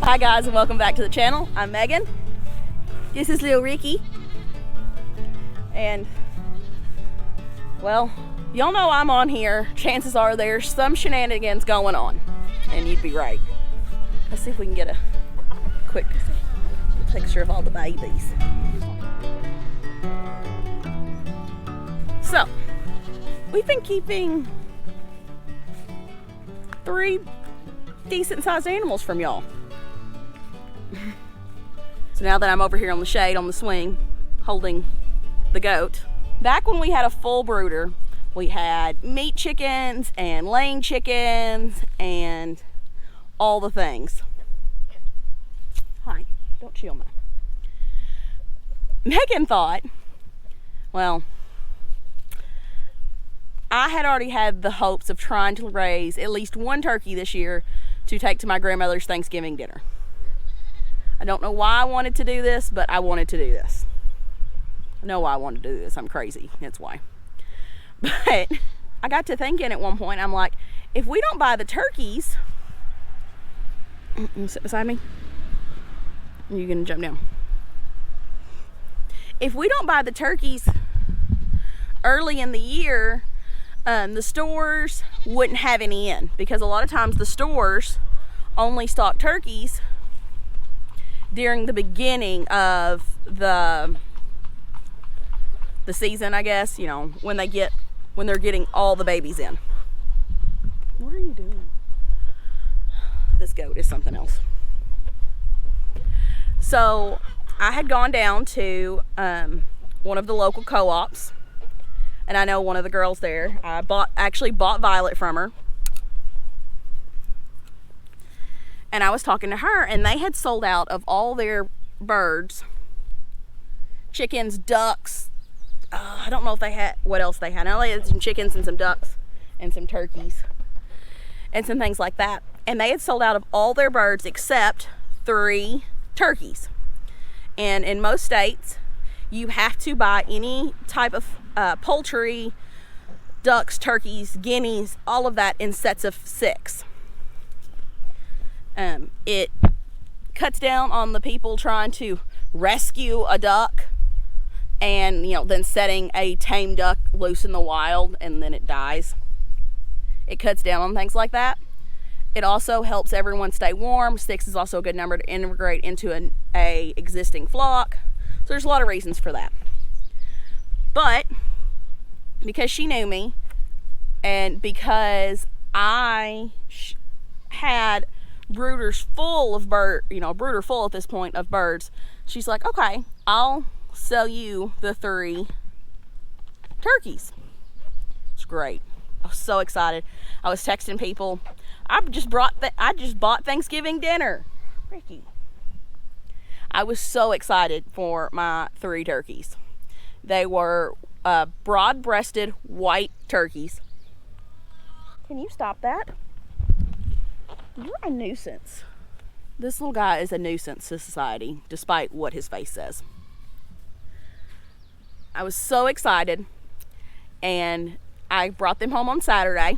Hi guys, and welcome back to the channel. I'm Megan. This is little Ricky. And, well, y'all know I'm on here. Chances are there's some shenanigans going on. And you'd be right. Let's see if we can get a quick picture of all the babies. So, we've been keeping 3 decent sized animals from y'all. So now that I'm over here on the shade, on the swing, holding the goat. Back when we had a full brooder, we had meat chickens and laying chickens and all the things. Hi, don't chew on me. Megan thought, well, I had already had the hopes of trying to raise at least 1 turkey this year to take to my grandmother's Thanksgiving dinner. I don't know why I wanted to do this, but I wanted to do this. I know why I wanted to do this. I'm crazy. That's why. But I got to thinking at one point, I'm like, if we don't buy the turkeys, you sit beside me? You're gonna jump down. If we don't buy the turkeys early in the year, the stores wouldn't have any in, because a lot of times the stores only stock turkeys during the beginning of the season, I guess, you know, when they're getting all the babies in. What are you doing? This goat is something else. So I had gone down to one of the local co-ops, and I know one of the girls there. I actually bought Violet from her. And I was talking to her, and they had sold out of all their birds, chickens, ducks. I don't know if they had, what else they had. I know they had some chickens and some ducks and some turkeys and some things like that. And they had sold out of all their birds except 3 turkeys. And in most states, you have to buy any type of poultry, ducks, turkeys, guineas, all of that in sets of 6. It cuts down on the people trying to rescue a duck and, you know, then setting a tame duck loose in the wild and then it dies. It cuts down on things like that. It also helps everyone stay warm. 6 is also a good number to integrate into a existing flock. So there's a lot of reasons for that. But because she knew me, and because I had brooders full of brooder full at this point of birds, she's like, okay, I'll sell you the 3 turkeys. It's great. I was so excited. I was texting people. I just bought Thanksgiving dinner. Ricky. I was so excited for my 3 turkeys. They were broad-breasted white turkeys. Can you stop that? You're a nuisance. This little guy is a nuisance to society, despite what his face says. I was so excited, and I brought them home on Saturday.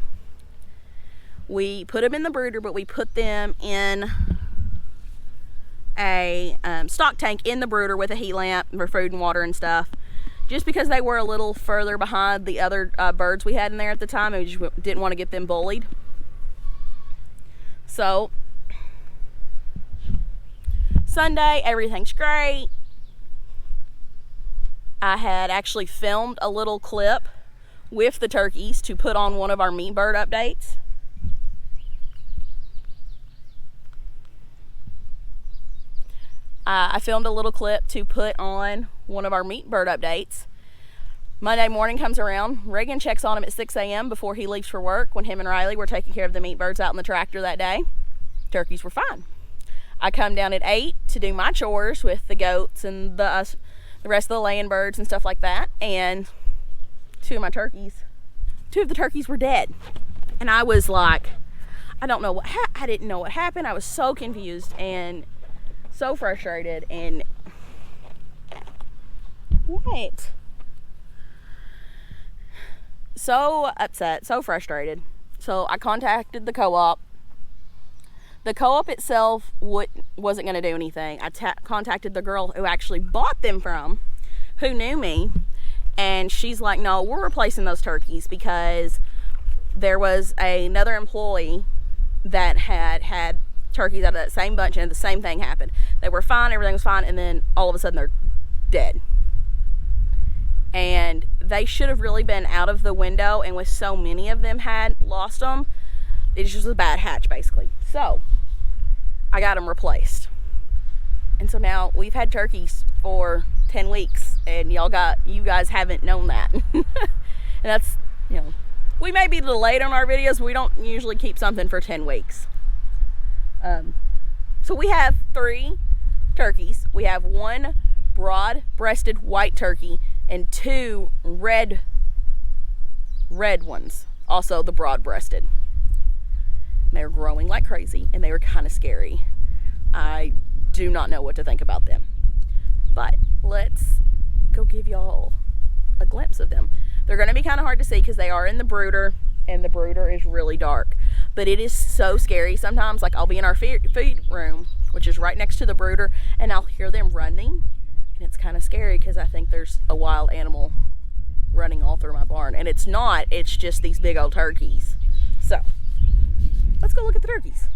We put them in the brooder, but we put them in a stock tank in the brooder with a heat lamp for food and water and stuff, just because they were a little further behind the other birds we had in there at the time, and we just didn't want to get them bullied. So Sunday, everything's great. I had actually filmed a little clip with the turkeys to put on one of our meat bird updates. I filmed a little clip to put on one of our meat bird updates. Monday morning comes around, Reagan checks on him at 6 a.m. before he leaves for work. When him and Riley were taking care of the meat birds out in the tractor that day, turkeys were fine. I come down at 8 to do my chores with the goats and the rest of the laying birds and stuff like that, and 2 of the turkeys were dead. And I was like, I didn't know what happened. I was so confused and so frustrated and what? So upset, so frustrated. So I contacted the co-op. The co-op itself wasn't going to do anything. I contacted the girl who actually bought them from, who knew me, and she's like, no, we're replacing those turkeys, because there was another employee that had turkeys out of that same bunch, and the same thing happened. They were fine, everything was fine, and then all of a sudden they're dead. And they should have really been out of the window, and with so many of them had lost them, it just was a bad hatch, basically. So I got them replaced, and so now we've had turkeys for 10 weeks, and you guys haven't known that. And that's, you know, we may be delayed on our videos, but we don't usually keep something for 10 weeks. So we have 3 turkeys. We have 1 broad-breasted white turkey and 2 red ones, also the broad-breasted. They're growing like crazy, and they were kind of scary. I do not know what to think about them, but let's go give y'all a glimpse of them. They're going to be kind of hard to see because they are in the brooder, and the brooder is really dark, but it is so scary sometimes. Like, I'll be in our feed room, which is right next to the brooder, and I'll hear them running, and it's kind of scary because I think there's a wild animal running all through my barn, and it's not, it's just these big old turkeys. So let's go look at the turkeys.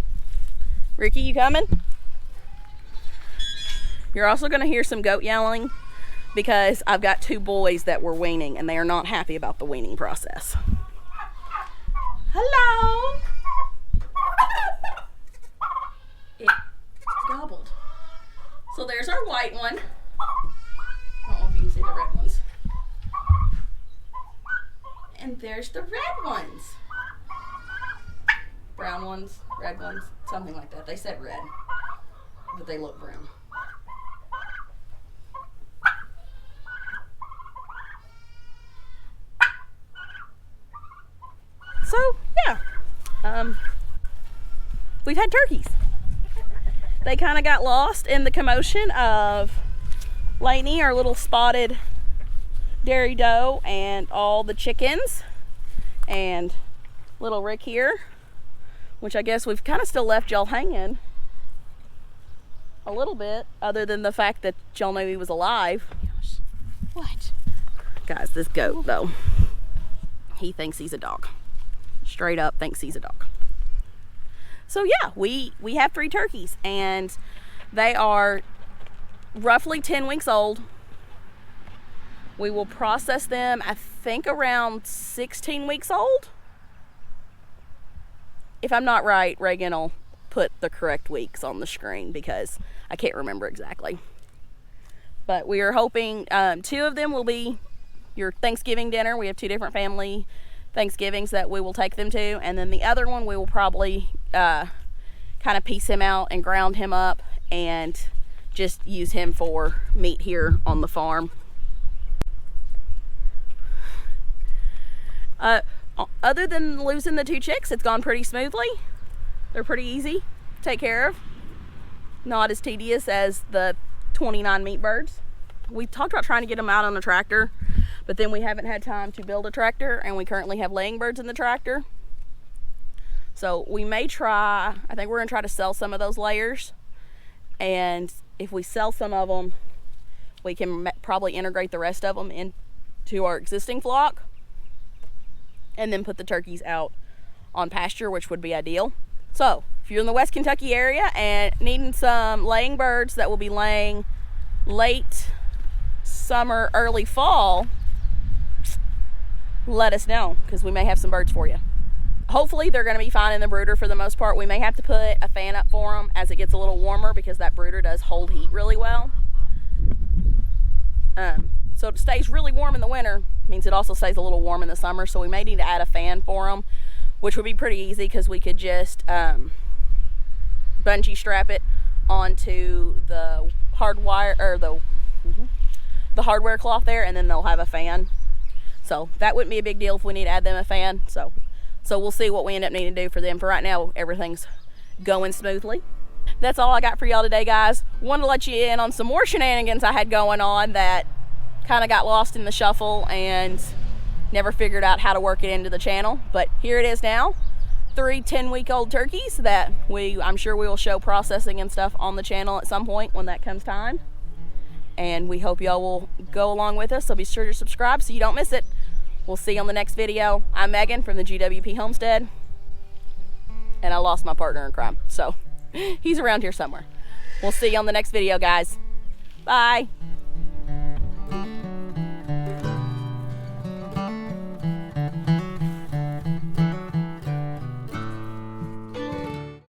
Ricky, you coming? You're also going to hear some goat yelling because I've got 2 boys that were weaning, and they are not happy about the weaning process. Hello. It gobbled. So there's our white one. I don't know if you can see the red ones. And there's the red ones. Brown ones, red ones, something like that. They said red, but they look brown. So yeah, we've had turkeys. They kind of got lost in the commotion of Lainey, our little spotted dairy doe, and all the chickens, and little Rick here, which I guess we've kind of still left y'all hanging a little bit, other than the fact that y'all knew he was alive. What? Guys, this goat though, he thinks he's a dog. Straight up thinks he's a dog. So yeah, we have 3 turkeys, and they are roughly 10 weeks old. We will process them, I think, around 16 weeks old. If I'm not right, Reagan will put the correct weeks on the screen because I can't remember exactly. But we are hoping 2 of them will be your Thanksgiving dinner. We have 2 different family Thanksgivings that we will take them to, and then the other one we will probably kind of piece him out and ground him up and just use him for meat here on the farm. Other than losing the 2 chicks, it's gone pretty smoothly. They're pretty easy to take care of. Not as tedious as the 29 meat birds. We talked about trying to get them out on a tractor, but then we haven't had time to build a tractor, and we currently have laying birds in the tractor. So we may try, I think we're going to try to sell some of those layers, and if we sell some of them, we can probably integrate the rest of them into our existing flock, and then put the turkeys out on pasture, which would be ideal. So if you're in the West Kentucky area and needing some laying birds that will be laying late summer, early fall, let us know, because we may have some birds for you. Hopefully they're going to be fine in the brooder for the most part. We may have to put a fan up for them as it gets a little warmer, because that brooder does hold heat really well. So it stays really warm in the winter, means it also stays a little warm in the summer, so we may need to add a fan for them, which would be pretty easy because we could just bungee strap it onto the hardwire, or the hardware cloth there, and then they'll have a fan. So that wouldn't be a big deal if we need to add them a fan. So we'll see what we end up needing to do for them. For right now, everything's going smoothly. That's all I got for y'all today, guys. Wanted to let you in on some more shenanigans I had going on that kind of got lost in the shuffle and never figured out how to work it into the channel. But here it is now. 3 10-week-old turkeys that I'm sure we will show processing and stuff on the channel at some point when that comes time. And we hope y'all will go along with us, so be sure to subscribe so you don't miss it. We'll see you on the next video. I'm Megan from the GWP Homestead, and I lost my partner in crime, so he's around here somewhere. We'll see you on the next video, guys. Bye.